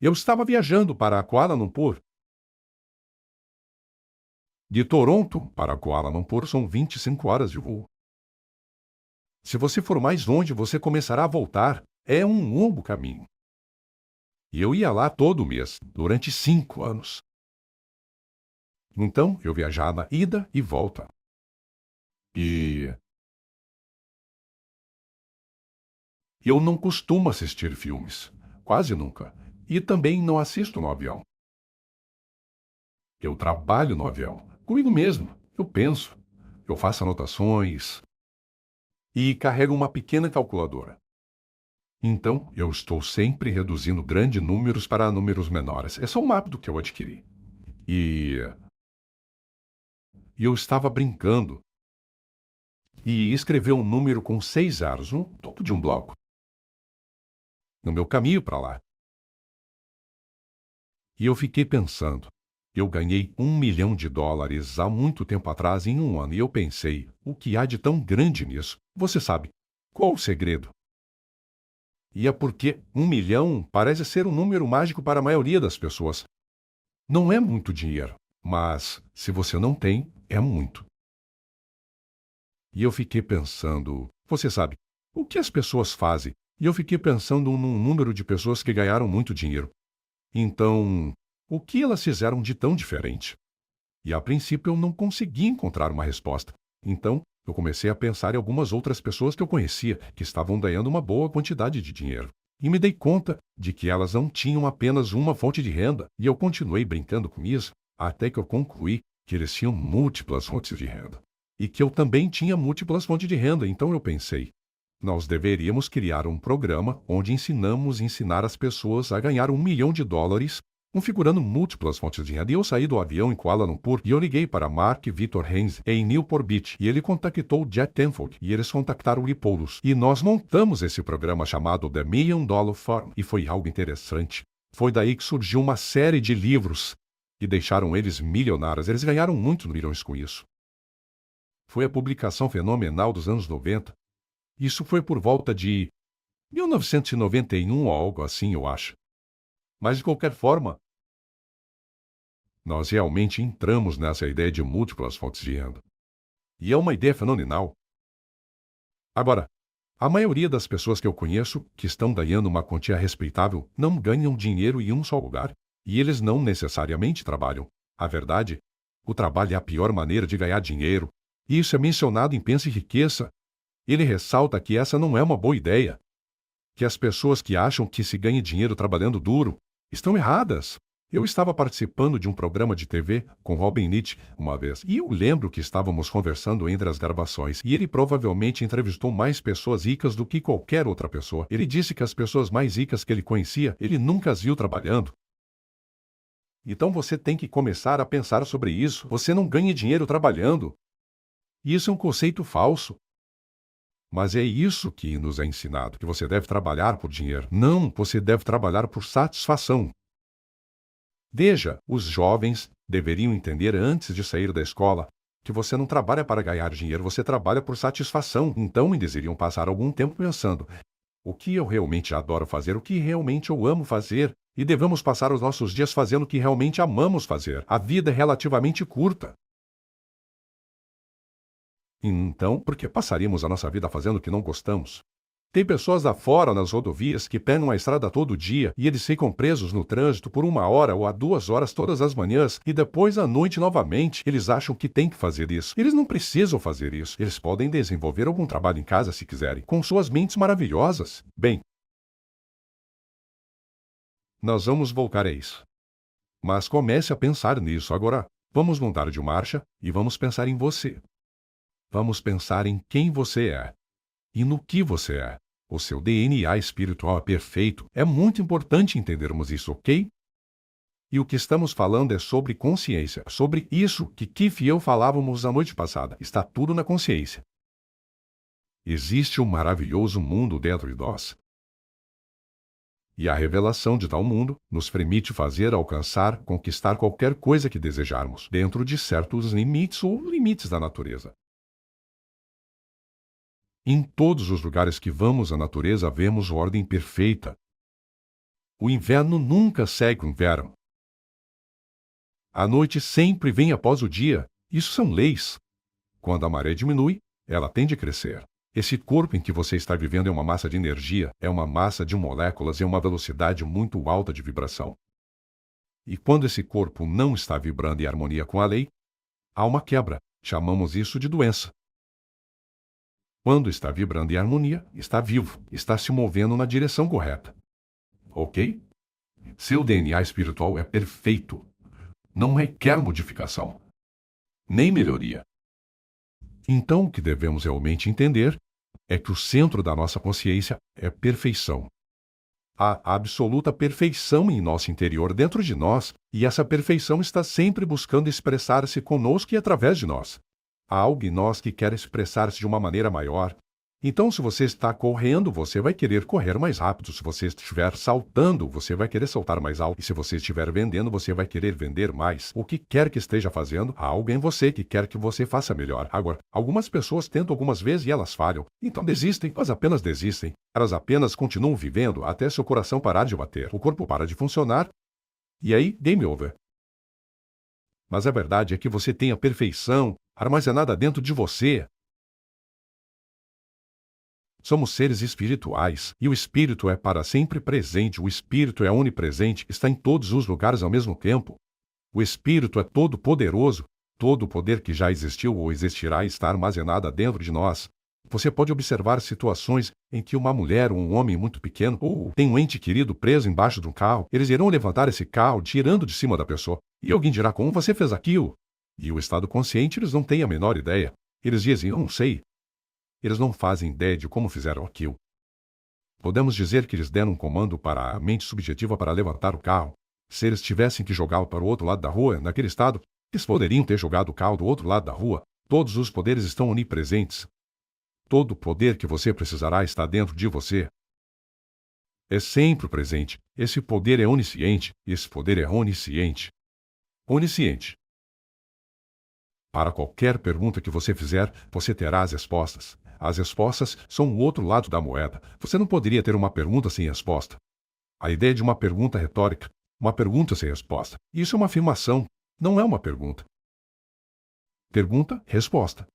Eu estava viajando para Kuala Lumpur. De Toronto para Kuala Lumpur são 25 horas de voo. Se você for mais longe, você começará a voltar. É um longo caminho. E eu ia lá todo mês, durante 5 anos. Então, eu viajava ida e volta. E eu não costumo assistir filmes. Quase nunca. E também não assisto no avião. Eu trabalho no avião. Comigo mesmo. Eu penso. Eu faço anotações. E carrego uma pequena calculadora. Então, eu estou sempre reduzindo grandes números para números menores. Esse é um hábito que eu adquiri. E eu estava brincando e escrevi um número com 6 zeros no topo de um bloco, no meu caminho para lá. E eu fiquei pensando. Eu ganhei US$ 1 milhão há muito tempo atrás, em um ano, e eu pensei, o que há de tão grande nisso? Você sabe, qual o segredo? E é porque 1 milhão parece ser um número mágico para a maioria das pessoas. Não é muito dinheiro, mas se você não tem, é muito. E eu fiquei pensando, você sabe, o que as pessoas fazem? E eu fiquei pensando num número de pessoas que ganharam muito dinheiro. Então, o que elas fizeram de tão diferente? E a princípio eu não consegui encontrar uma resposta. Então, eu comecei a pensar em algumas outras pessoas que eu conhecia, que estavam ganhando uma boa quantidade de dinheiro. E me dei conta de que elas não tinham apenas uma fonte de renda, e eu continuei brincando com isso, até que eu concluí que eles tinham múltiplas fontes de renda. E que eu também tinha múltiplas fontes de renda, então eu pensei, nós deveríamos criar um programa onde ensinar as pessoas a ganhar US$ 1 milhão, configurando múltiplas fontes de renda. E eu saí do avião em Kuala Lumpur e eu liguei para Mark Victor Haynes em Newport Beach. E ele contactou Jack Tenfold e eles contactaram o Lipoulos. E nós montamos esse programa chamado The $1 Million Farm. E foi algo interessante. Foi daí que surgiu uma série de livros que deixaram eles milionários. Eles ganharam muitos milhões com isso. Foi a publicação fenomenal dos anos 90. Isso foi por volta de 1991 ou algo assim, eu acho. Mas, de qualquer forma, nós realmente entramos nessa ideia de múltiplas fontes de renda. E é uma ideia fenomenal. Agora, a maioria das pessoas que eu conheço que estão ganhando uma quantia respeitável não ganham dinheiro em um só lugar. E eles não necessariamente trabalham. A verdade, o trabalho é a pior maneira de ganhar dinheiro. E isso é mencionado em Pense e Riqueza. Ele ressalta que essa não é uma boa ideia. Que as pessoas que acham que se ganha dinheiro trabalhando duro estão erradas. Eu estava participando de um programa de TV com Robin Nietzsche uma vez, e eu lembro que estávamos conversando entre as gravações, e ele provavelmente entrevistou mais pessoas ricas do que qualquer outra pessoa. Ele disse que as pessoas mais ricas que ele conhecia, ele nunca as viu trabalhando. Então você tem que começar a pensar sobre isso. Você não ganha dinheiro trabalhando. Isso é um conceito falso. Mas é isso que nos é ensinado, que você deve trabalhar por dinheiro. Não, você deve trabalhar por satisfação. Veja, os jovens deveriam entender antes de sair da escola que você não trabalha para ganhar dinheiro, você trabalha por satisfação. Então eles iriam passar algum tempo pensando, o que eu realmente adoro fazer, o que realmente eu amo fazer, e devemos passar os nossos dias fazendo o que realmente amamos fazer. A vida é relativamente curta. Então, por que passaríamos a nossa vida fazendo o que não gostamos? Tem pessoas lá fora nas rodovias que pegam a estrada todo dia e eles ficam presos no trânsito por 1 hora ou a 2 horas todas as manhãs e depois à noite novamente. Eles acham que têm que fazer isso. Eles não precisam fazer isso. Eles podem desenvolver algum trabalho em casa se quiserem, com suas mentes maravilhosas. Bem, nós vamos voltar a isso. Mas comece a pensar nisso agora. Vamos mudar de marcha e vamos pensar em você. Vamos pensar em quem você é e no que você é. O seu DNA espiritual é perfeito. É muito importante entendermos isso, ok? E o que estamos falando é sobre consciência, sobre isso que Keith e eu falávamos na noite passada. Está tudo na consciência. Existe um maravilhoso mundo dentro de nós. E a revelação de tal mundo nos permite fazer, alcançar, conquistar qualquer coisa que desejarmos, dentro de certos limites ou limites da natureza. Em todos os lugares que vamos à natureza, vemos ordem perfeita. O inverno nunca segue o inverno. A noite sempre vem após o dia. Isso são leis. Quando a maré diminui, ela tende a crescer. Esse corpo em que você está vivendo é uma massa de energia, é uma massa de moléculas e uma velocidade muito alta de vibração. E quando esse corpo não está vibrando em harmonia com a lei, há uma quebra. Chamamos isso de doença. Quando está vibrando em harmonia, está vivo, está se movendo na direção correta. Ok? Seu DNA espiritual é perfeito. Não requer modificação, nem melhoria. Então, o que devemos realmente entender é que o centro da nossa consciência é perfeição. Há absoluta perfeição em nosso interior, dentro de nós, e essa perfeição está sempre buscando expressar-se conosco e através de nós. Há algo em nós que quer expressar-se de uma maneira maior. Então, se você está correndo, você vai querer correr mais rápido. Se você estiver saltando, você vai querer saltar mais alto. E se você estiver vendendo, você vai querer vender mais. O que quer que esteja fazendo, há algo em você que quer que você faça melhor. Agora, algumas pessoas tentam algumas vezes e elas falham. Então desistem, mas apenas desistem. Elas apenas continuam vivendo até seu coração parar de bater. O corpo para de funcionar. E aí, game over. Mas a verdade é que você tem a perfeição armazenada dentro de você. Somos seres espirituais, e o espírito é para sempre presente, o espírito é onipresente, está em todos os lugares ao mesmo tempo. O espírito é todo-poderoso, todo o poder que já existiu ou existirá está armazenado dentro de nós. Você pode observar situações em que uma mulher ou um homem muito pequeno ou tem um ente querido preso embaixo de um carro, eles irão levantar esse carro tirando de cima da pessoa, e alguém dirá como você fez aquilo? E o estado consciente eles não têm a menor ideia. Eles dizem, eu não sei. Eles não fazem ideia de como fizeram aquilo. Podemos dizer que eles deram um comando para a mente subjetiva para levantar o carro. Se eles tivessem que jogá-lo para o outro lado da rua, naquele estado, eles poderiam ter jogado o carro do outro lado da rua. Todos os poderes estão onipresentes. Todo o poder que você precisará está dentro de você. É sempre presente. Esse poder é onisciente. Esse poder é onisciente. Onisciente. Para qualquer pergunta que você fizer, você terá as respostas. As respostas são o outro lado da moeda. Você não poderia ter uma pergunta sem resposta. A ideia de uma pergunta retórica, uma pergunta sem resposta. Isso é uma afirmação, não é uma pergunta. Pergunta, resposta.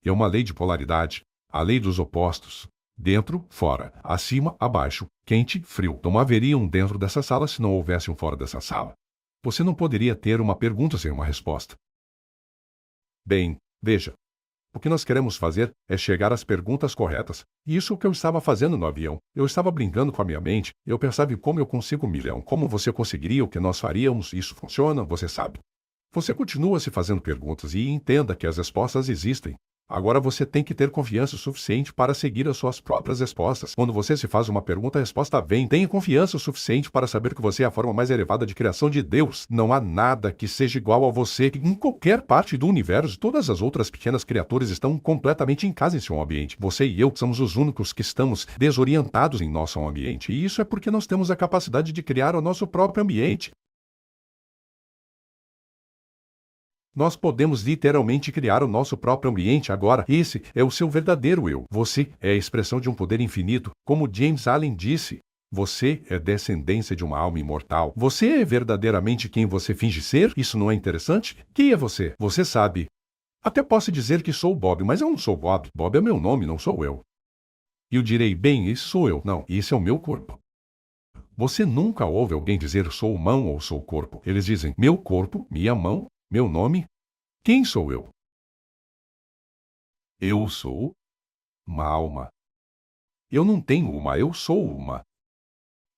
É uma lei de polaridade, a lei dos opostos. Dentro, fora, acima, abaixo, quente, frio. Não haveria um dentro dessa sala se não houvesse um fora dessa sala. Você não poderia ter uma pergunta sem uma resposta. Bem, veja. O que nós queremos fazer é chegar às perguntas corretas. E isso é o que eu estava fazendo no avião. Eu estava brincando com a minha mente. Eu pensava em como eu consigo 1 milhão. Como você conseguiria, o que nós faríamos. Isso funciona, você sabe. Você continua se fazendo perguntas e entenda que as respostas existem. Agora você tem que ter confiança suficiente para seguir as suas próprias respostas. Quando você se faz uma pergunta, a resposta vem. Tenha confiança suficiente para saber que você é a forma mais elevada de criação de Deus. Não há nada que seja igual a você. Em qualquer parte do universo, todas as outras pequenas criaturas estão completamente em casa em seu ambiente. Você e eu somos os únicos que estamos desorientados em nosso ambiente. E isso é porque nós temos a capacidade de criar o nosso próprio ambiente. Nós podemos literalmente criar o nosso próprio ambiente agora. Esse é o seu verdadeiro eu. Você é a expressão de um poder infinito. Como James Allen disse, você é descendência de uma alma imortal. Você é verdadeiramente quem você finge ser? Isso não é interessante? Quem é você? Você sabe. Até posso dizer que sou Bob, mas eu não sou Bob. Bob é meu nome, não sou eu. E eu direi, bem, esse sou eu. Não, esse é o meu corpo. Você nunca ouve alguém dizer sou mão ou sou corpo. Eles dizem meu corpo, minha mão, meu nome? Quem sou eu? Eu sou uma alma. Eu não tenho uma, eu sou uma.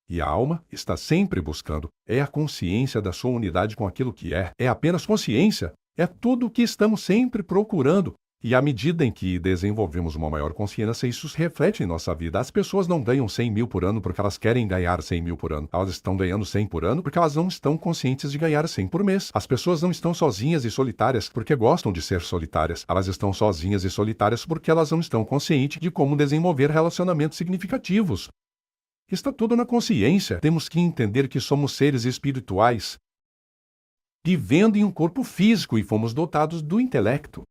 E a alma está sempre buscando. É a consciência da sua unidade com aquilo que é. É apenas consciência. É tudo o que estamos sempre procurando. E à medida em que desenvolvemos uma maior consciência, isso se reflete em nossa vida. As pessoas não ganham 100 mil por ano porque elas querem ganhar 100 mil por ano. Elas estão ganhando 100 por ano porque elas não estão conscientes de ganhar 100 por mês. As pessoas não estão sozinhas e solitárias porque gostam de ser solitárias. Elas estão sozinhas e solitárias porque elas não estão conscientes de como desenvolver relacionamentos significativos. Está tudo na consciência. Temos que entender que somos seres espirituais, vivendo em um corpo físico e fomos dotados do intelecto.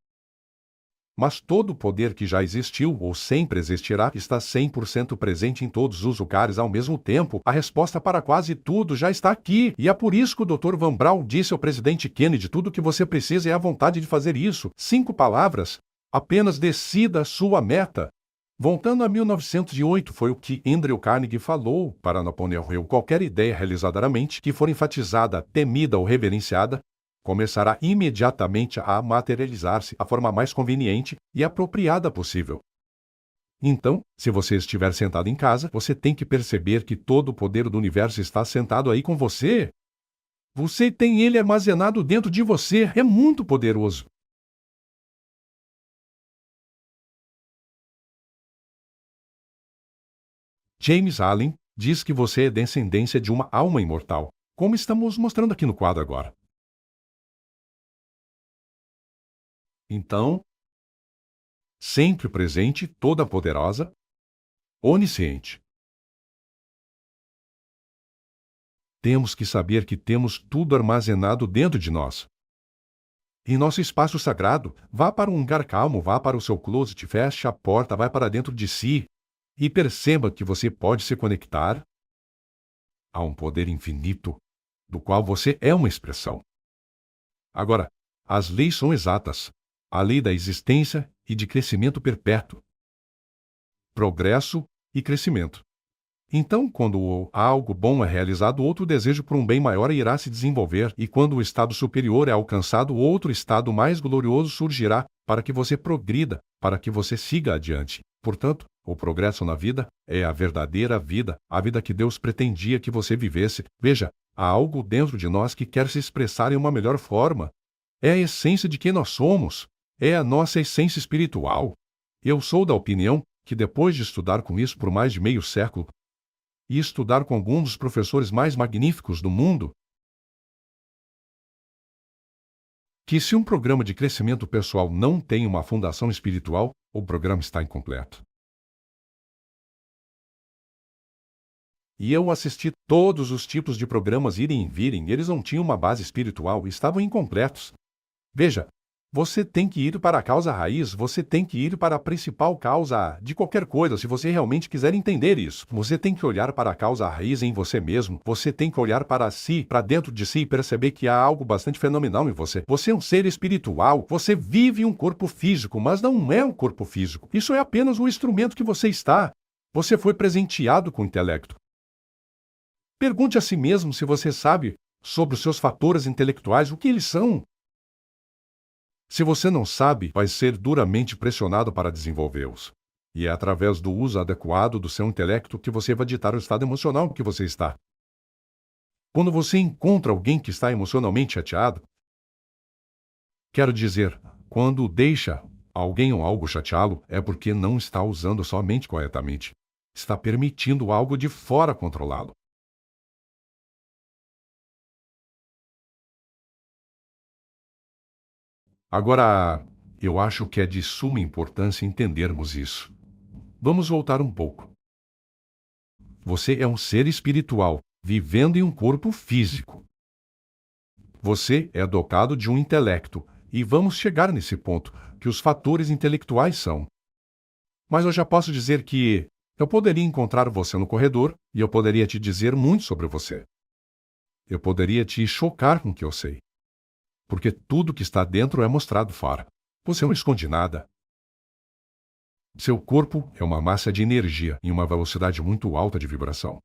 Mas todo o poder que já existiu ou sempre existirá está 100% presente em todos os lugares ao mesmo tempo. A resposta para quase tudo já está aqui. E é por isso que o Dr. Van Braun disse ao presidente Kennedy: tudo o que você precisa é a vontade de fazer isso. 5 palavras. Apenas decida a sua meta. Voltando a 1908, foi o que Andrew Carnegie falou para Napoleão Hill: qualquer ideia realizada na mente, que for enfatizada, temida ou reverenciada, começará imediatamente a materializar-se da forma mais conveniente e apropriada possível. Então, se você estiver sentado em casa, você tem que perceber que todo o poder do universo está sentado aí com você. Você tem ele armazenado dentro de você. É muito poderoso. James Allen diz que você é descendência de uma alma imortal, como estamos mostrando aqui no quadro agora. Então, sempre presente, toda poderosa, onisciente. Temos que saber que temos tudo armazenado dentro de nós. Em nosso espaço sagrado, vá para um lugar calmo, vá para o seu closet, feche a porta, vai para dentro de si e perceba que você pode se conectar a um poder infinito, do qual você é uma expressão. Agora, as leis são exatas. A lei da existência e de crescimento perpétuo. Progresso e crescimento. Então, quando algo bom é realizado, outro desejo por um bem maior irá se desenvolver, e quando o estado superior é alcançado, outro estado mais glorioso surgirá, para que você progrida, para que você siga adiante. Portanto, o progresso na vida é a verdadeira vida, a vida que Deus pretendia que você vivesse. Veja, há algo dentro de nós que quer se expressar em uma melhor forma. É a essência de quem nós somos. É a nossa essência espiritual. Eu sou da opinião que, depois de estudar com isso por mais de meio século, e estudar com alguns dos professores mais magníficos do mundo, que se um programa de crescimento pessoal não tem uma fundação espiritual, o programa está incompleto. E eu assisti todos os tipos de programas irem e virem, eles não tinham uma base espiritual, estavam incompletos. Veja, você tem que ir para a causa raiz, você tem que ir para a principal causa de qualquer coisa, se você realmente quiser entender isso. Você tem que olhar para a causa raiz em você mesmo, você tem que olhar para si, para dentro de si e perceber que há algo bastante fenomenal em você. Você é um ser espiritual, você vive um corpo físico, mas não é um corpo físico. Isso é apenas o instrumento que você está. Você foi presenteado com o intelecto. Pergunte a si mesmo se você sabe sobre os seus fatores intelectuais, o que eles são. Se você não sabe, vai ser duramente pressionado para desenvolvê-los. E é através do uso adequado do seu intelecto que você vai ditar o estado emocional que você está. Quando você encontra alguém que está emocionalmente chateado, quero dizer, quando deixa alguém ou algo chateá-lo, é porque não está usando sua mente corretamente. Está permitindo algo de fora controlá-lo. Agora, eu acho que é de suma importância entendermos isso. Vamos voltar um pouco. Você é um ser espiritual, vivendo em um corpo físico. Você é dotado de um intelecto, e vamos chegar nesse ponto, que os fatores intelectuais são. Mas eu já posso dizer que eu poderia encontrar você no corredor, e eu poderia te dizer muito sobre você. Eu poderia te chocar com o que eu sei. Porque tudo que está dentro é mostrado fora. Você não esconde nada. Seu corpo é uma massa de energia em uma velocidade muito alta de vibração.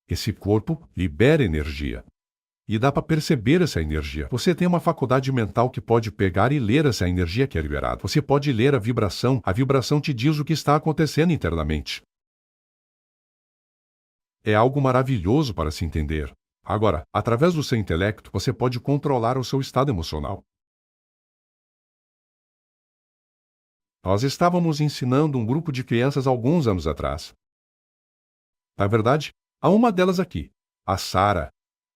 Esse corpo libera energia. E dá para perceber essa energia. Você tem uma faculdade mental que pode pegar e ler essa energia que é liberada. Você pode ler a vibração te diz o que está acontecendo internamente. É algo maravilhoso para se entender. Agora, através do seu intelecto, você pode controlar o seu estado emocional. Nós estávamos ensinando um grupo de crianças alguns anos atrás. Na verdade, há uma delas aqui, a Sara.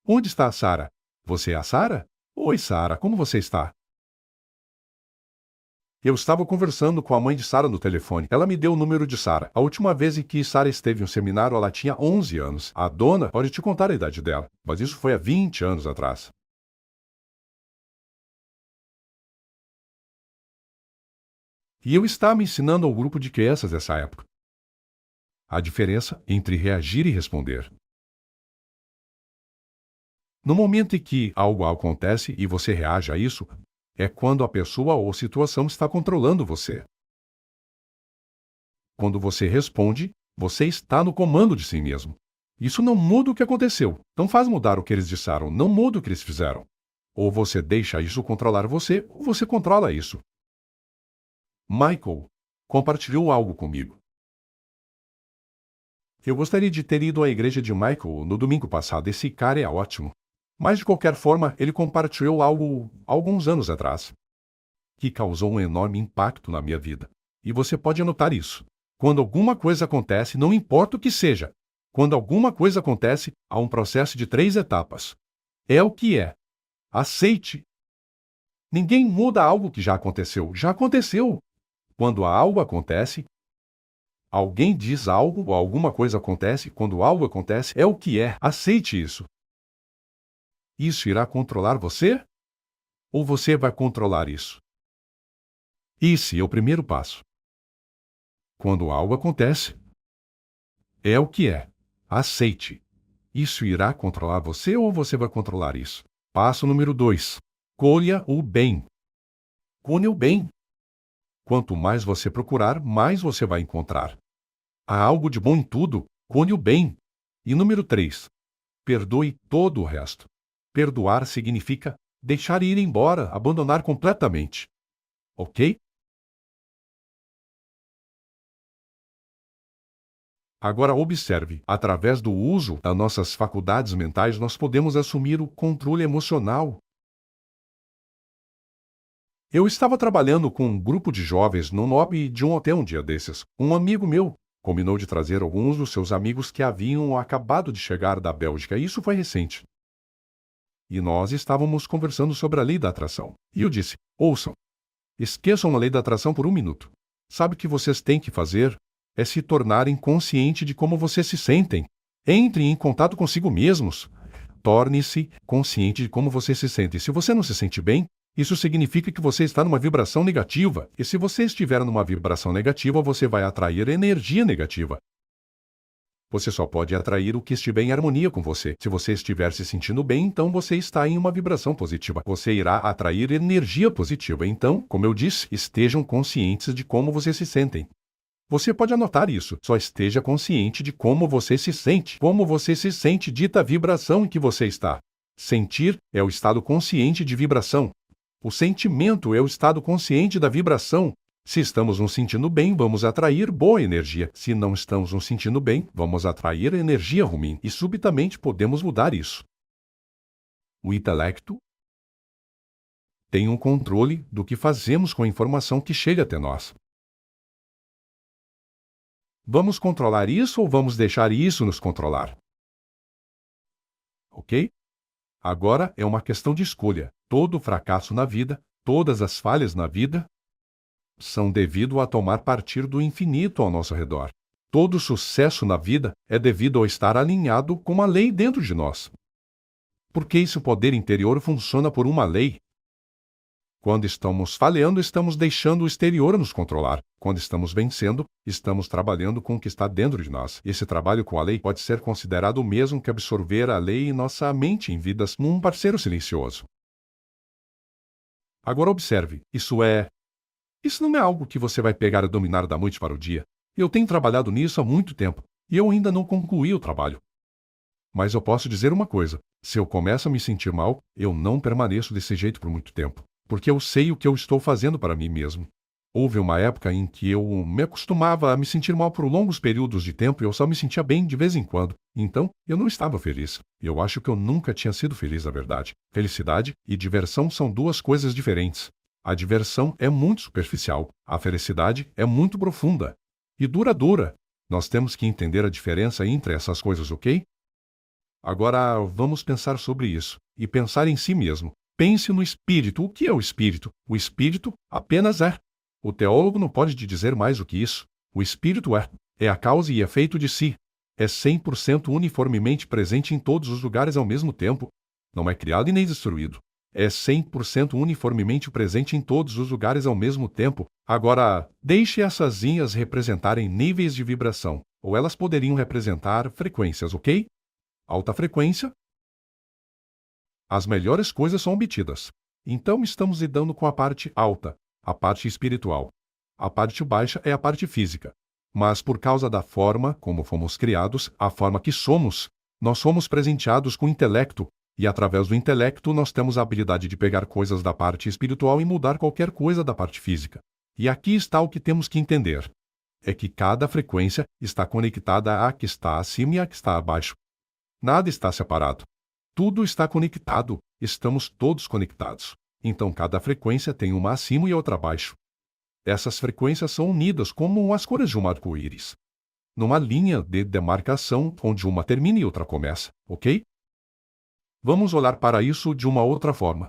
Onde está a Sara? Você é a Sara? Oi, Sara, como você está? Eu estava conversando com a mãe de Sara no telefone. Ela me deu o número de Sara. A última vez em que Sara esteve em um seminário, ela tinha 11 anos. A dona pode te contar a idade dela, mas isso foi há 20 anos atrás. E eu estava ensinando ao grupo de crianças dessa época a diferença entre reagir e responder. No momento em que algo acontece e você reage a isso, é quando a pessoa ou situação está controlando você. Quando você responde, você está no comando de si mesmo. Isso não muda o que aconteceu, não faz mudar o que eles disseram, não muda o que eles fizeram. Ou você deixa isso controlar você, ou você controla isso. Michael compartilhou algo comigo. Eu gostaria de ter ido à igreja de Michael no domingo passado, esse cara é ótimo. Mas de qualquer forma, ele compartilhou algo alguns anos atrás, que causou um enorme impacto na minha vida. E você pode anotar isso. Quando alguma coisa acontece, não importa o que seja, quando alguma coisa acontece, há um processo de 3 etapas. É o que é. Aceite. Ninguém muda algo que já aconteceu. Já aconteceu. Quando algo acontece, alguém diz algo ou alguma coisa acontece, quando algo acontece, é o que é. Aceite isso. Isso irá controlar você? Ou você vai controlar isso? Esse é o primeiro passo. Quando algo acontece, é o que é. Aceite. Isso irá controlar você ou você vai controlar isso? Passo número 2. Colha o bem. Colha o bem. Quanto mais você procurar, mais você vai encontrar. Há algo de bom em tudo, colhe o bem. E número 3. Perdoe todo o resto. Perdoar significa deixar ir embora, abandonar completamente. Ok? Agora observe, através do uso das nossas faculdades mentais, nós podemos assumir o controle emocional. Eu estava trabalhando com um grupo de jovens no lobby de um hotel um dia desses. Um amigo meu combinou de trazer alguns dos seus amigos que haviam acabado de chegar da Bélgica. Isso foi recente. E nós estávamos conversando sobre a lei da atração. E eu disse, ouçam, esqueçam a lei da atração por um minuto. Sabe o que vocês têm que fazer? É se tornarem conscientes de como vocês se sentem. Entrem em contato consigo mesmos. Torne-se consciente de como você se sente. Se você não se sente bem, isso significa que você está numa vibração negativa. E se você estiver numa vibração negativa, você vai atrair energia negativa. Você só pode atrair o que estiver em harmonia com você. Se você estiver se sentindo bem, então você está em uma vibração positiva. Você irá atrair energia positiva. Então, como eu disse, estejam conscientes de como vocês se sentem. Você pode anotar isso. Só esteja consciente de como você se sente. Como você se sente dita a vibração em que você está. Sentir é o estado consciente de vibração. O sentimento é o estado consciente da vibração. Se estamos nos sentindo bem, vamos atrair boa energia. Se não estamos nos sentindo bem, vamos atrair energia ruim. E subitamente podemos mudar isso. O intelecto tem um controle do que fazemos com a informação que chega até nós. Vamos controlar isso ou vamos deixar isso nos controlar? Ok? Agora é uma questão de escolha. Todo fracasso na vida, todas as falhas na vida, são devido a tomar partido do infinito ao nosso redor. Todo sucesso na vida é devido ao estar alinhado com uma lei dentro de nós. Porque esse poder interior funciona por uma lei. Quando estamos falhando, estamos deixando o exterior nos controlar. Quando estamos vencendo, estamos trabalhando com o que está dentro de nós. Esse trabalho com a lei pode ser considerado o mesmo que absorver a lei em nossa mente em vidas num parceiro silencioso. Agora observe, isso não é algo que você vai pegar e dominar da noite para o dia. Eu tenho trabalhado nisso há muito tempo, e eu ainda não concluí o trabalho. Mas eu posso dizer uma coisa, se eu começo a me sentir mal, eu não permaneço desse jeito por muito tempo. Porque eu sei o que eu estou fazendo para mim mesmo. Houve uma época em que eu me acostumava a me sentir mal por longos períodos de tempo e eu só me sentia bem de vez em quando. Então, eu não estava feliz. Eu acho que eu nunca tinha sido feliz, na verdade. Felicidade e diversão são duas coisas diferentes. A diversão é muito superficial. A felicidade é muito profunda e duradoura. Nós temos que entender a diferença entre essas coisas, ok? Agora, vamos pensar sobre isso e pensar em si mesmo. Pense no espírito. O que é o espírito? O espírito apenas é. O teólogo não pode te dizer mais do que isso. O espírito é a causa e efeito de si. É 100% uniformemente presente em todos os lugares ao mesmo tempo. Não é criado e nem destruído. É 100% uniformemente presente em todos os lugares ao mesmo tempo. Agora, deixe essas linhas representarem níveis de vibração, ou elas poderiam representar frequências, ok? Alta frequência, as melhores coisas são obtidas. Então estamos lidando com a parte alta, a parte espiritual. A parte baixa é a parte física. Mas por causa da forma como fomos criados, a forma que somos, nós somos presenteados com intelecto, e através do intelecto nós temos a habilidade de pegar coisas da parte espiritual e mudar qualquer coisa da parte física. E aqui está o que temos que entender. É que cada frequência está conectada à que está acima e à que está abaixo. Nada está separado. Tudo está conectado, estamos todos conectados. Então cada frequência tem uma acima e outra abaixo. Essas frequências são unidas como as cores de um arco-íris, numa linha de demarcação onde uma termina e outra começa, ok? Vamos olhar para isso de uma outra forma.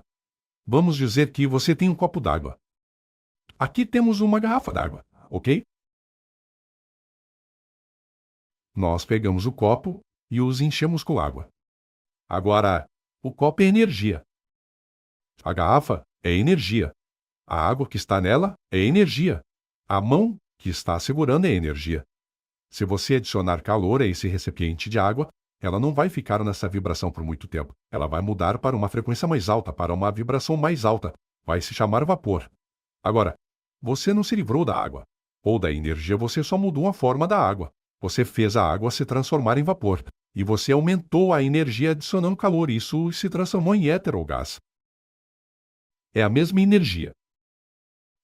Vamos dizer que você tem um copo d'água. Aqui temos uma garrafa d'água, ok? Nós pegamos o copo e os enchemos com água. Agora, o copo é energia. A garrafa é energia. A água que está nela é energia. A mão que está segurando é energia. Se você adicionar calor a esse recipiente de água, ela não vai ficar nessa vibração por muito tempo. Ela vai mudar para uma frequência mais alta, para uma vibração mais alta. Vai se chamar vapor. Agora, você não se livrou da água, ou da energia, você só mudou a forma da água. Você fez a água se transformar em vapor, e você aumentou a energia adicionando calor, e isso se transformou em éter ou gás. É a mesma energia,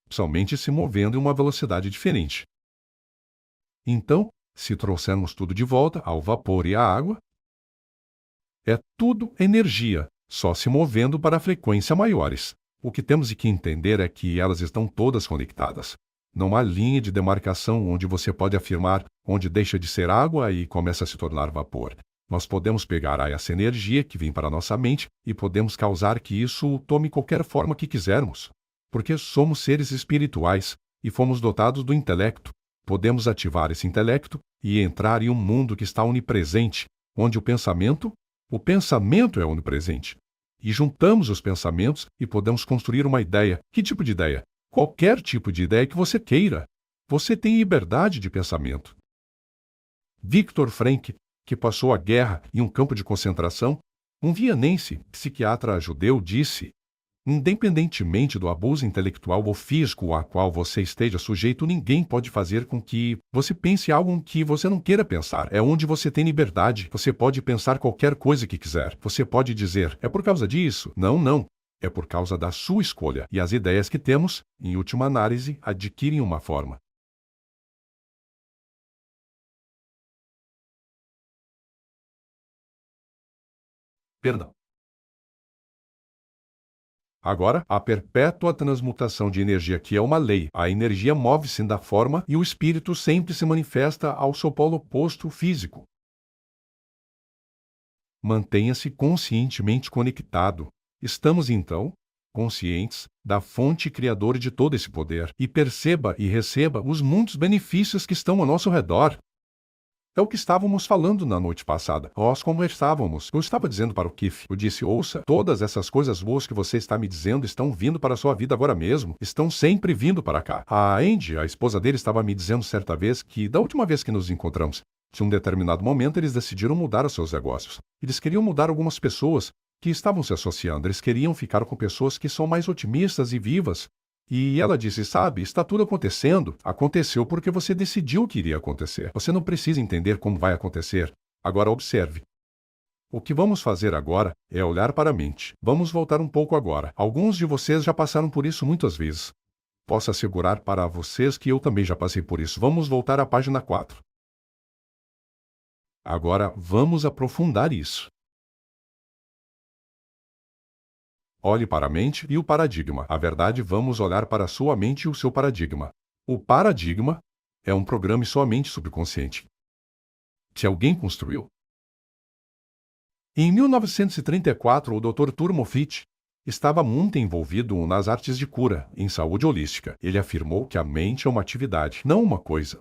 somente se movendo em uma velocidade diferente. Então, se trouxermos tudo de volta ao vapor e à água, é tudo energia, só se movendo para frequências maiores. O que temos que entender é que elas estão todas conectadas. Não há linha de demarcação onde você pode afirmar onde deixa de ser água e começa a se tornar vapor. Nós podemos pegar essa energia que vem para a nossa mente e podemos causar que isso tome qualquer forma que quisermos. Porque somos seres espirituais e fomos dotados do intelecto. Podemos ativar esse intelecto e entrar em um mundo que está onipresente, onde o pensamento é onipresente. E juntamos os pensamentos e podemos construir uma ideia. Que tipo de ideia? Qualquer tipo de ideia que você queira. Você tem liberdade de pensamento. Viktor Frankl, que passou a guerra em um campo de concentração, um vienense, psiquiatra judeu, disse: independentemente do abuso intelectual ou físico a qual você esteja sujeito, ninguém pode fazer com que você pense algo que você não queira pensar. É onde você tem liberdade. Você pode pensar qualquer coisa que quiser. Você pode dizer, é por causa disso? Não, não. É por causa da sua escolha. E as ideias que temos, em última análise, adquirem uma forma. Perdão. Agora, a perpétua transmutação de energia, que é uma lei. A energia move-se da forma e o espírito sempre se manifesta ao seu polo oposto físico. Mantenha-se conscientemente conectado. Estamos, então, conscientes da fonte criadora de todo esse poder e perceba e receba os muitos benefícios que estão ao nosso redor. É o que estávamos falando na noite passada. Nós conversávamos. Eu estava dizendo para o Keith. Eu disse, ouça, todas essas coisas boas que você está me dizendo estão vindo para a sua vida agora mesmo. Estão sempre vindo para cá. A Andy, a esposa dele, estava me dizendo certa vez que, da última vez que nos encontramos, de um determinado momento eles decidiram mudar os seus negócios. Eles queriam mudar algumas pessoas que estavam se associando. Eles queriam ficar com pessoas que são mais otimistas e vivas. E ela disse, sabe, está tudo acontecendo. Aconteceu porque você decidiu que iria acontecer. Você não precisa entender como vai acontecer. Agora observe. O que vamos fazer agora é olhar para a mente. Vamos voltar um pouco agora. Alguns de vocês já passaram por isso muitas vezes. Posso assegurar para vocês que eu também já passei por isso. Vamos voltar à página 4. Agora vamos aprofundar isso. Olhe para a mente e o paradigma. A verdade, vamos olhar para a sua mente e o seu paradigma. O paradigma é um programa em sua mente subconsciente. Se alguém construiu. Em 1934, o Dr. Tur Moffitt estava muito envolvido nas artes de cura, em saúde holística. Ele afirmou que a mente é uma atividade, não uma coisa.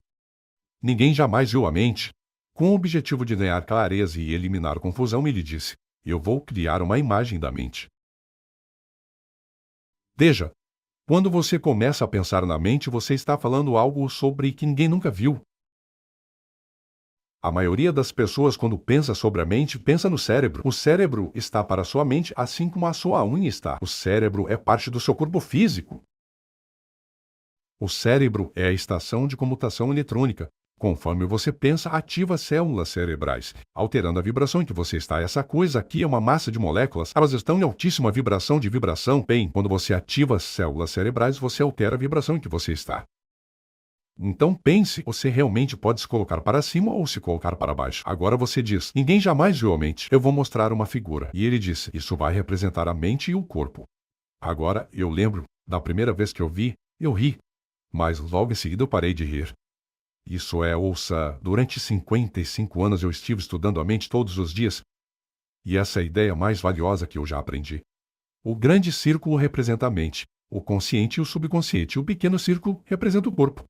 Ninguém jamais viu a mente. Com o objetivo de ganhar clareza e eliminar confusão, ele disse, eu vou criar uma imagem da mente. Veja, quando você começa a pensar na mente, você está falando algo sobre que ninguém nunca viu. A maioria das pessoas, quando pensa sobre a mente, pensa no cérebro. O cérebro está para a sua mente, assim como a sua unha está. O cérebro é parte do seu corpo físico. O cérebro é a estação de comutação eletrônica. Conforme você pensa, ativa células cerebrais, alterando a vibração em que você está. Essa coisa aqui é uma massa de moléculas. Elas estão em altíssima vibração de vibração. Bem, quando você ativa as células cerebrais, você altera a vibração em que você está. Então pense, você realmente pode se colocar para cima ou se colocar para baixo. Agora você diz, ninguém jamais viu a mente. Eu vou mostrar uma figura. E ele disse, isso vai representar a mente e o corpo. Agora, eu lembro, da primeira vez que eu ri. Mas logo em seguida eu parei de rir. Isso é, ouça, durante 55 anos eu estive estudando a mente todos os dias. E essa é a ideia mais valiosa que eu já aprendi. O grande círculo representa a mente, o consciente e o subconsciente. O pequeno círculo representa o corpo.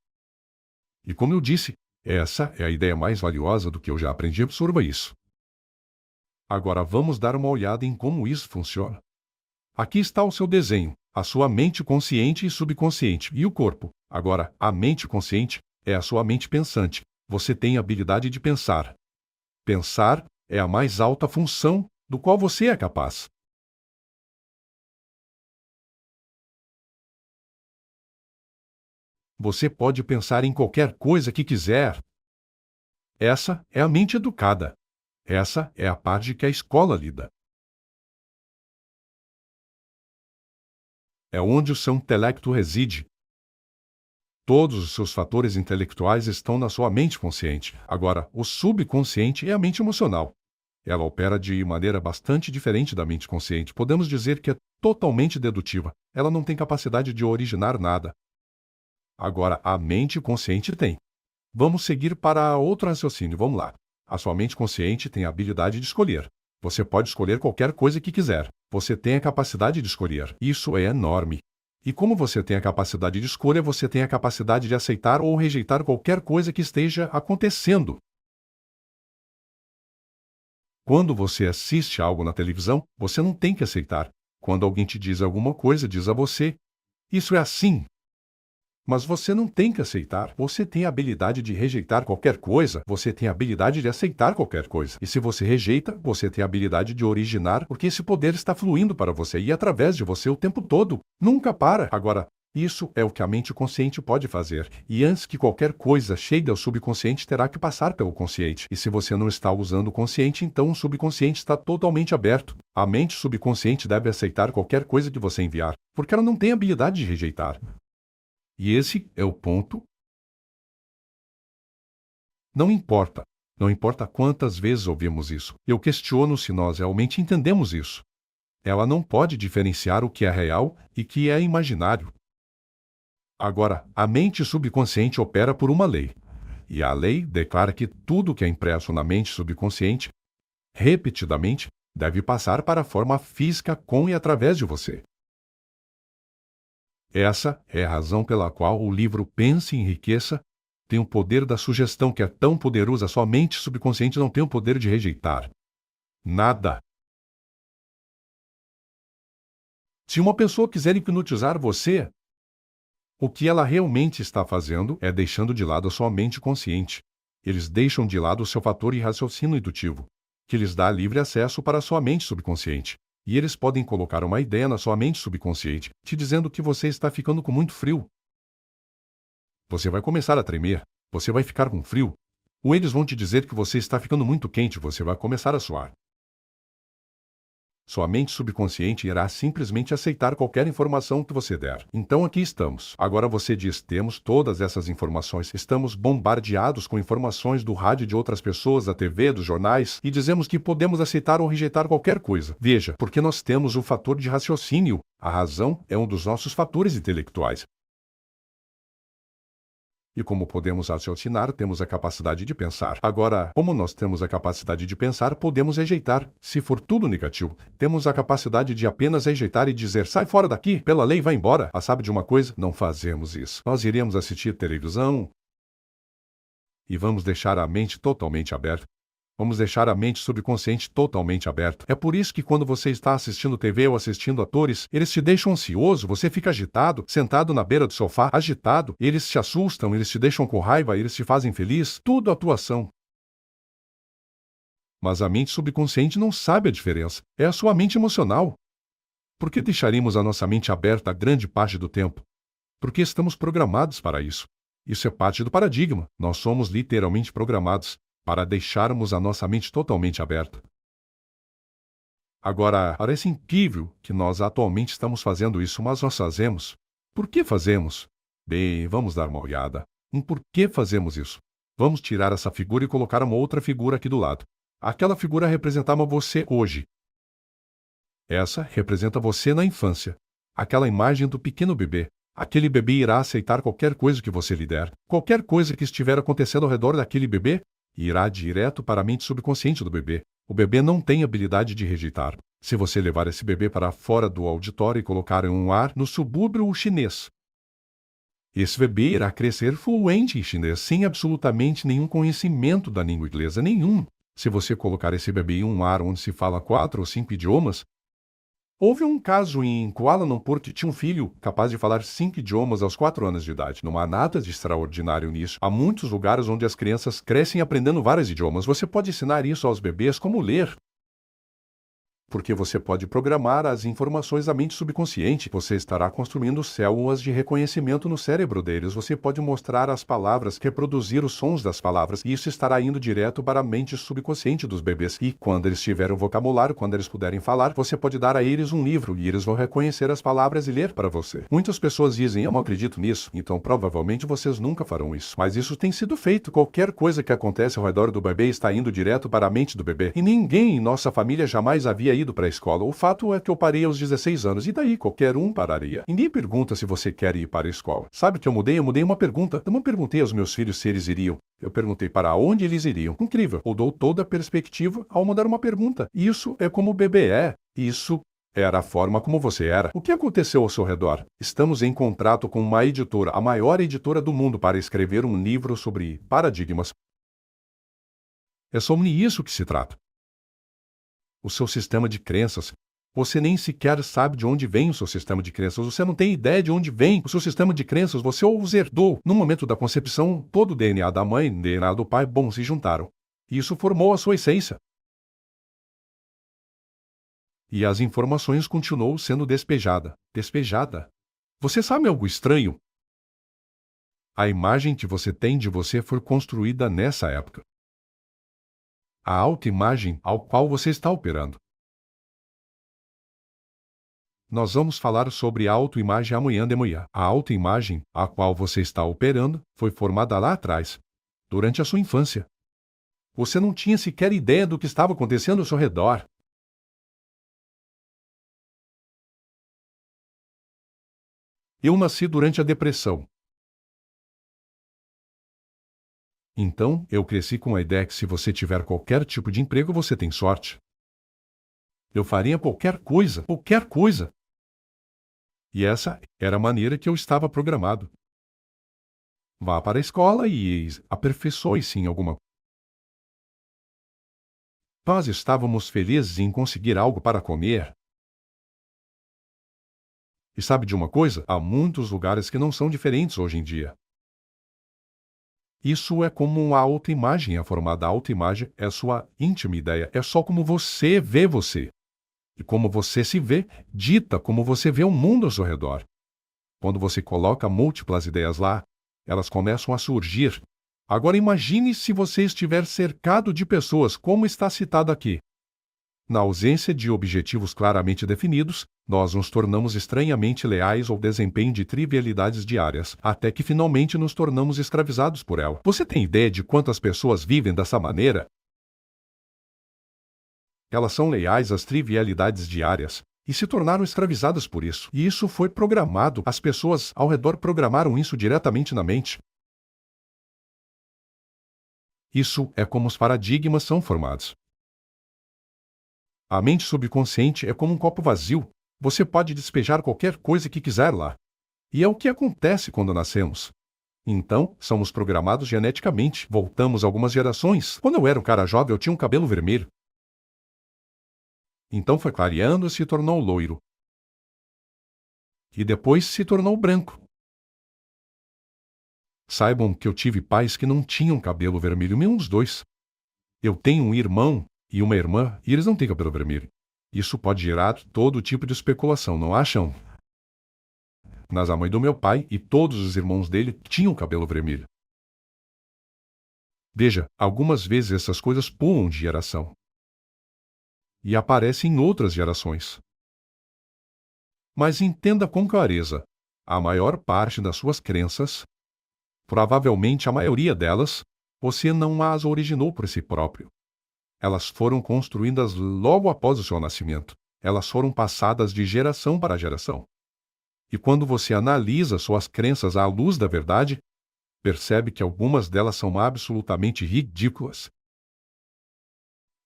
E como eu disse, essa é a ideia mais valiosa do que eu já aprendi. Absorva isso. Agora vamos dar uma olhada em como isso funciona. Aqui está o seu desenho, a sua mente consciente e subconsciente, e o corpo. Agora, a mente consciente é a sua mente pensante. Você tem a habilidade de pensar. Pensar é a mais alta função do qual você é capaz. Você pode pensar em qualquer coisa que quiser. Essa é a mente educada. Essa é a parte que a escola lida. É onde o seu intelecto reside. Todos os seus fatores intelectuais estão na sua mente consciente. Agora, o subconsciente é a mente emocional. Ela opera de maneira bastante diferente da mente consciente. Podemos dizer que é totalmente dedutiva. Ela não tem capacidade de originar nada. Agora, a mente consciente tem. Vamos seguir para outro raciocínio. Vamos lá. A sua mente consciente tem a habilidade de escolher. Você pode escolher qualquer coisa que quiser. Você tem a capacidade de escolher. Isso é enorme. E como você tem a capacidade de escolha, você tem a capacidade de aceitar ou rejeitar qualquer coisa que esteja acontecendo. Quando você assiste algo na televisão, você não tem que aceitar. Quando alguém te diz alguma coisa, diz a você, isso é assim. Mas você não tem que aceitar. Você tem a habilidade de rejeitar qualquer coisa, você tem a habilidade de aceitar qualquer coisa. E se você rejeita, você tem a habilidade de originar, porque esse poder está fluindo para você e através de você o tempo todo. Nunca para. Agora, isso é o que a mente consciente pode fazer. E antes que qualquer coisa chegue ao subconsciente, terá que passar pelo consciente. E se você não está usando o consciente, então o subconsciente está totalmente aberto. A mente subconsciente deve aceitar qualquer coisa que você enviar, porque ela não tem habilidade de rejeitar. E esse é o ponto. Não importa. Não importa quantas vezes ouvimos isso. Eu questiono se nós realmente entendemos isso. Ela não pode diferenciar o que é real e o que é imaginário. Agora, a mente subconsciente opera por uma lei. E a lei declara que tudo que é impresso na mente subconsciente, repetidamente, deve passar para a forma física com e através de você. Essa é a razão pela qual o livro Pense e Enriqueça tem o poder da sugestão que é tão poderoso, a sua mente subconsciente não tem o poder de rejeitar nada. Se uma pessoa quiser hipnotizar você, o que ela realmente está fazendo é deixando de lado a sua mente consciente. Eles deixam de lado o seu fator de raciocínio indutivo, que lhes dá livre acesso para a sua mente subconsciente. E eles podem colocar uma ideia na sua mente subconsciente, te dizendo que você está ficando com muito frio. Você vai começar a tremer, você vai ficar com frio. Ou eles vão te dizer que você está ficando muito quente, você vai começar a suar. Sua mente subconsciente irá simplesmente aceitar qualquer informação que você der. Então aqui estamos. Agora você diz, temos todas essas informações, estamos bombardeados com informações do rádio de outras pessoas, da TV, dos jornais, e dizemos que podemos aceitar ou rejeitar qualquer coisa. Veja, porque nós temos o fator de raciocínio. A razão é um dos nossos fatores intelectuais. E como podemos raciocinar, temos a capacidade de pensar. Agora, como nós temos a capacidade de pensar, podemos rejeitar. Se for tudo negativo, temos a capacidade de apenas rejeitar e dizer, sai fora daqui, pela lei, vai embora. Ah, sabe de uma coisa? Não fazemos isso. Nós iremos assistir televisão e vamos deixar a mente totalmente aberta. Vamos deixar a mente subconsciente totalmente aberta. É por isso que quando você está assistindo TV ou assistindo atores, eles te deixam ansioso, você fica agitado, sentado na beira do sofá, agitado, eles te assustam, eles te deixam com raiva, eles te fazem feliz, tudo atuação. Mas a mente subconsciente não sabe a diferença. É a sua mente emocional. Por que deixaríamos a nossa mente aberta a grande parte do tempo? Porque estamos programados para isso. Isso é parte do paradigma. Nós somos literalmente programados para deixarmos a nossa mente totalmente aberta. Agora, parece incrível que nós atualmente estamos fazendo isso, mas nós fazemos. Por que fazemos? Bem, vamos dar uma olhada em por que fazemos isso. Vamos tirar essa figura e colocar uma outra figura aqui do lado. Aquela figura representava você hoje. Essa representa você na infância. Aquela imagem do pequeno bebê. Aquele bebê irá aceitar qualquer coisa que você lhe der. Qualquer coisa que estiver acontecendo ao redor daquele bebê irá direto para a mente subconsciente do bebê. O bebê não tem habilidade de rejeitar. Se você levar esse bebê para fora do auditório e colocar em um lar no subúrbio chinês, esse bebê irá crescer fluente em chinês, sem absolutamente nenhum conhecimento da língua inglesa, nenhum. Se você colocar esse bebê em um lar onde se fala 4 ou 5 idiomas, houve um caso em Kuala Lumpur que tinha um filho capaz de falar 5 idiomas aos 4 anos de idade. Não há nada de extraordinário nisso. Há muitos lugares onde as crianças crescem aprendendo vários idiomas. Você pode ensinar isso aos bebês como ler. Porque você pode programar as informações da mente subconsciente. Você estará construindo células de reconhecimento no cérebro deles. Você pode mostrar as palavras, reproduzir os sons das palavras. E isso estará indo direto para a mente subconsciente dos bebês. E quando eles tiverem o vocabulário, quando eles puderem falar, você pode dar a eles um livro e eles vão reconhecer as palavras e ler para você. Muitas pessoas dizem, eu não acredito nisso. Então provavelmente vocês nunca farão isso. Mas isso tem sido feito. Qualquer coisa que acontece ao redor do bebê está indo direto para a mente do bebê. E ninguém em nossa família jamais havia ido para a escola. O fato é que eu parei aos 16 anos, e daí qualquer um pararia. Ninguém pergunta se você quer ir para a escola. Sabe o que eu mudei? Eu mudei uma pergunta. Eu não perguntei aos meus filhos se eles iriam. Eu perguntei para onde eles iriam. Incrível. Mudou toda a perspectiva ao mudar uma pergunta. Isso é como o bebê é. Isso era a forma como você era. O que aconteceu ao seu redor? Estamos em contrato com uma editora, a maior editora do mundo, para escrever um livro sobre paradigmas. É sobre isso que se trata. O seu sistema de crenças. Você nem sequer sabe de onde vem o seu sistema de crenças. Você não tem ideia de onde vem o seu sistema de crenças. Você os herdou. No momento da concepção, todo o DNA da mãe e o DNA do pai, se juntaram. E isso formou a sua essência. E as informações continuam sendo despejada. Despejada. Você sabe algo estranho? A imagem que você tem de você foi construída nessa época. A autoimagem ao qual você está operando. Nós vamos falar sobre a autoimagem amanhã de manhã. A autoimagem a qual você está operando foi formada lá atrás, durante a sua infância. Você não tinha sequer ideia do que estava acontecendo ao seu redor. Eu nasci durante a depressão. Então, eu cresci com a ideia que se você tiver qualquer tipo de emprego, você tem sorte. Eu faria qualquer coisa, qualquer coisa. E essa era a maneira que eu estava programado. Vá para a escola e aperfeiçoe-se em alguma coisa. Nós estávamos felizes em conseguir algo para comer. E sabe de uma coisa? Há muitos lugares que não são diferentes hoje em dia. Isso é como uma autoimagem é formada. A autoimagem é sua íntima ideia. É só como você vê você. E como você se vê, dita como você vê o mundo ao seu redor. Quando você coloca múltiplas ideias lá, elas começam a surgir. Agora imagine se você estiver cercado de pessoas, como está citado aqui. Na ausência de objetivos claramente definidos, nós nos tornamos estranhamente leais ao desempenho de trivialidades diárias, até que finalmente nos tornamos escravizados por ela. Você tem ideia de quantas pessoas vivem dessa maneira? Elas são leais às trivialidades diárias e se tornaram escravizadas por isso. E isso foi programado. As pessoas ao redor programaram isso diretamente na mente. Isso é como os paradigmas são formados. A mente subconsciente é como um copo vazio. Você pode despejar qualquer coisa que quiser lá. E é o que acontece quando nascemos. Então, somos programados geneticamente. Voltamos algumas gerações. Quando eu era um cara jovem, eu tinha um cabelo vermelho. Então foi clareando e se tornou loiro. E depois se tornou branco. Saibam que eu tive pais que não tinham cabelo vermelho, nem os dois. Eu tenho um irmão e uma irmã, e eles não têm cabelo vermelho. Isso pode gerar todo tipo de especulação, não acham? Mas a mãe do meu pai e todos os irmãos dele tinham cabelo vermelho. Veja, algumas vezes essas coisas pulam de geração. E aparecem em outras gerações. Mas entenda com clareza, a maior parte das suas crenças, provavelmente a maioria delas, você não as originou por si próprio. Elas foram construídas logo após o seu nascimento. Elas foram passadas de geração para geração. E quando você analisa suas crenças à luz da verdade, percebe que algumas delas são absolutamente ridículas.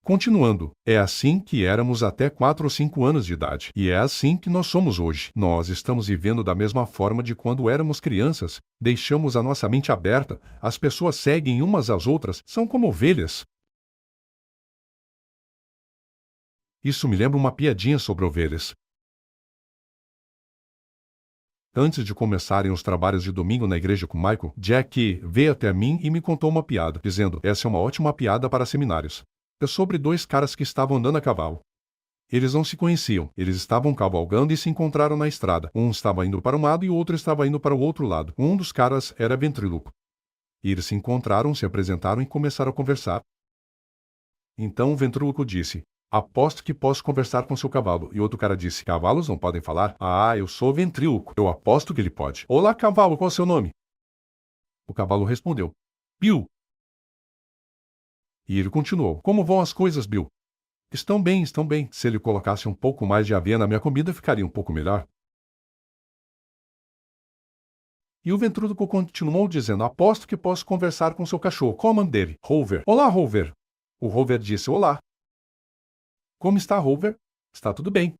Continuando, é assim que éramos até 4 ou 5 anos de idade. E é assim que nós somos hoje. Nós estamos vivendo da mesma forma de quando éramos crianças. Deixamos a nossa mente aberta. As pessoas seguem umas às outras. São como ovelhas. Isso me lembra uma piadinha sobre ovelhas. Antes de começarem os trabalhos de domingo na igreja com Michael, Jack veio até mim e me contou uma piada, dizendo: essa é uma ótima piada para seminários. É sobre dois caras que estavam andando a cavalo. Eles não se conheciam, eles estavam cavalgando e se encontraram na estrada. Um estava indo para um lado e o outro estava indo para o outro lado. Um dos caras era ventríloco. E eles se encontraram, se apresentaram e começaram a conversar. Então o ventríloco disse: aposto que posso conversar com seu cavalo. E outro cara disse: cavalos não podem falar? Ah, eu sou ventríloco. Eu aposto que ele pode. Olá, cavalo, qual é o seu nome? O cavalo respondeu: Bill. E ele continuou: como vão as coisas, Bill? Estão bem, estão bem. Se ele colocasse um pouco mais de aveia na minha comida, ficaria um pouco melhor. E o ventríloco continuou dizendo: aposto que posso conversar com seu cachorro. Qual é o nome dele? Rover. Olá, Rover. O Rover disse: olá. Como está, Rover? Está tudo bem.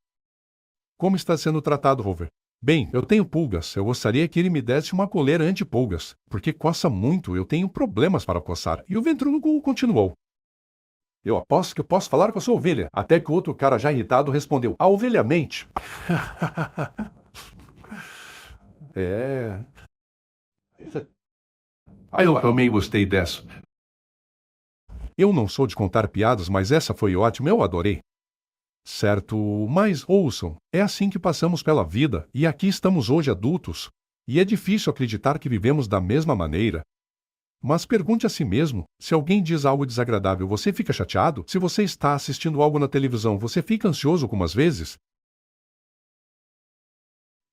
Como está sendo tratado, Rover? Bem, eu tenho pulgas. Eu gostaria que ele me desse uma coleira anti-pulgas, porque coça muito, eu tenho problemas para coçar. E o ventríloco continuou: eu aposto que eu posso falar com a sua ovelha. Até que o outro cara, já irritado, respondeu: a ovelha mente. É. Eu também gostei dessa. Eu não sou de contar piadas, mas essa foi ótima, eu adorei. Certo, mas ouçam, é assim que passamos pela vida, e aqui estamos hoje adultos, e é difícil acreditar que vivemos da mesma maneira. Mas pergunte a si mesmo, se alguém diz algo desagradável, você fica chateado? Se você está assistindo algo na televisão, você fica ansioso algumas vezes?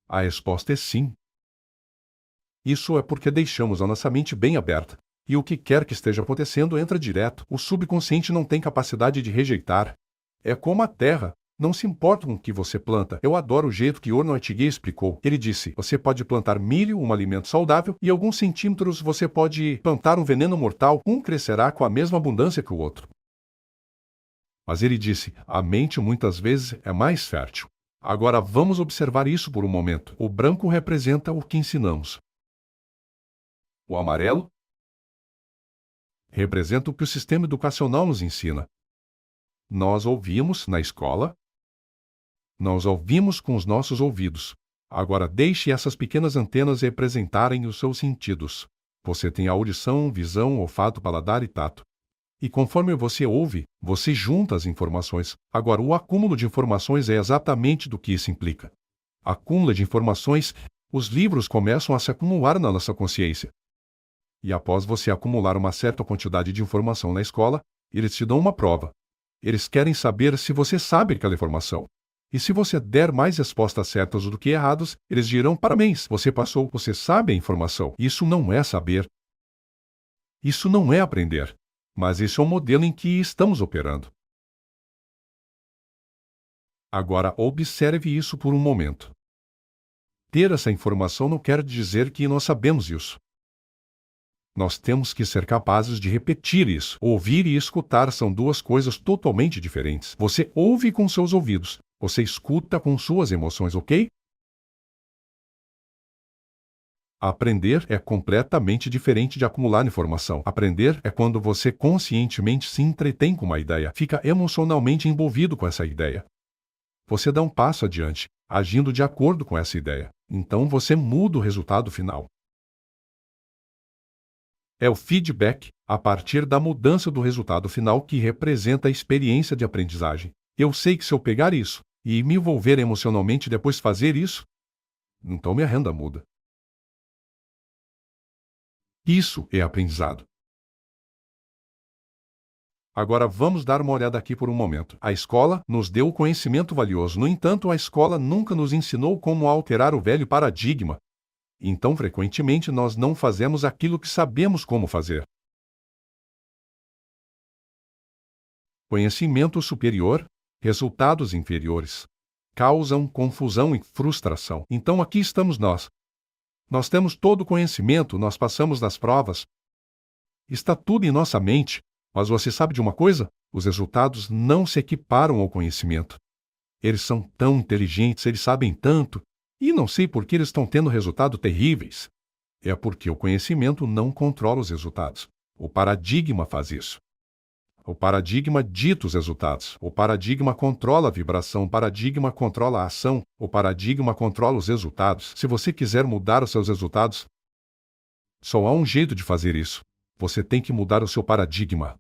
A resposta é sim. Isso é porque deixamos a nossa mente bem aberta. E o que quer que esteja acontecendo entra direto. O subconsciente não tem capacidade de rejeitar. É como a terra. Não se importa com o que você planta. Eu adoro o jeito que Orno Etiguet explicou. Ele disse: você pode plantar milho, um alimento saudável, e alguns centímetros você pode plantar um veneno mortal. Um crescerá com a mesma abundância que o outro. Mas ele disse: a mente muitas vezes é mais fértil. Agora vamos observar isso por um momento. O branco representa o que ensinamos. O amarelo representa o que o sistema educacional nos ensina. Nós ouvimos na escola. Nós ouvimos com os nossos ouvidos. Agora deixe essas pequenas antenas representarem os seus sentidos. Você tem a audição, visão, olfato, paladar e tato. E conforme você ouve, você junta as informações. Agora, o acúmulo de informações é exatamente do que isso implica. Acúmulo de informações, os livros começam a se acumular na nossa consciência. E após você acumular uma certa quantidade de informação na escola, eles te dão uma prova. Eles querem saber se você sabe aquela informação. E se você der mais respostas certas do que erradas, eles dirão: parabéns, você passou, você sabe a informação. Isso não é saber. Isso não é aprender. Mas esse é o modelo em que estamos operando. Agora observe isso por um momento. Ter essa informação não quer dizer que nós sabemos isso. Nós temos que ser capazes de repetir isso. Ouvir e escutar são duas coisas totalmente diferentes. Você ouve com seus ouvidos. Você escuta com suas emoções, ok? Aprender é completamente diferente de acumular informação. Aprender é quando você conscientemente se entretém com uma ideia, fica emocionalmente envolvido com essa ideia. Você dá um passo adiante, agindo de acordo com essa ideia. Então você muda o resultado final. É o feedback, a partir da mudança do resultado final, que representa a experiência de aprendizagem. Eu sei que se eu pegar isso e me envolver emocionalmente e depois fazer isso, então minha renda muda. Isso é aprendizado. Agora vamos dar uma olhada aqui por um momento. A escola nos deu conhecimento valioso. No entanto, a escola nunca nos ensinou como alterar o velho paradigma. Então, frequentemente, nós não fazemos aquilo que sabemos como fazer. Conhecimento superior, resultados inferiores. Causam confusão e frustração. Então, aqui estamos nós. Nós temos todo o conhecimento, nós passamos nas provas. Está tudo em nossa mente. Mas você sabe de uma coisa? Os resultados não se equiparam ao conhecimento. Eles são tão inteligentes, eles sabem tanto, e não sei por que eles estão tendo resultados terríveis. É porque o conhecimento não controla os resultados. O paradigma faz isso. O paradigma dita os resultados. O paradigma controla a vibração. O paradigma controla a ação. O paradigma controla os resultados. Se você quiser mudar os seus resultados, só há um jeito de fazer isso. Você tem que mudar o seu paradigma.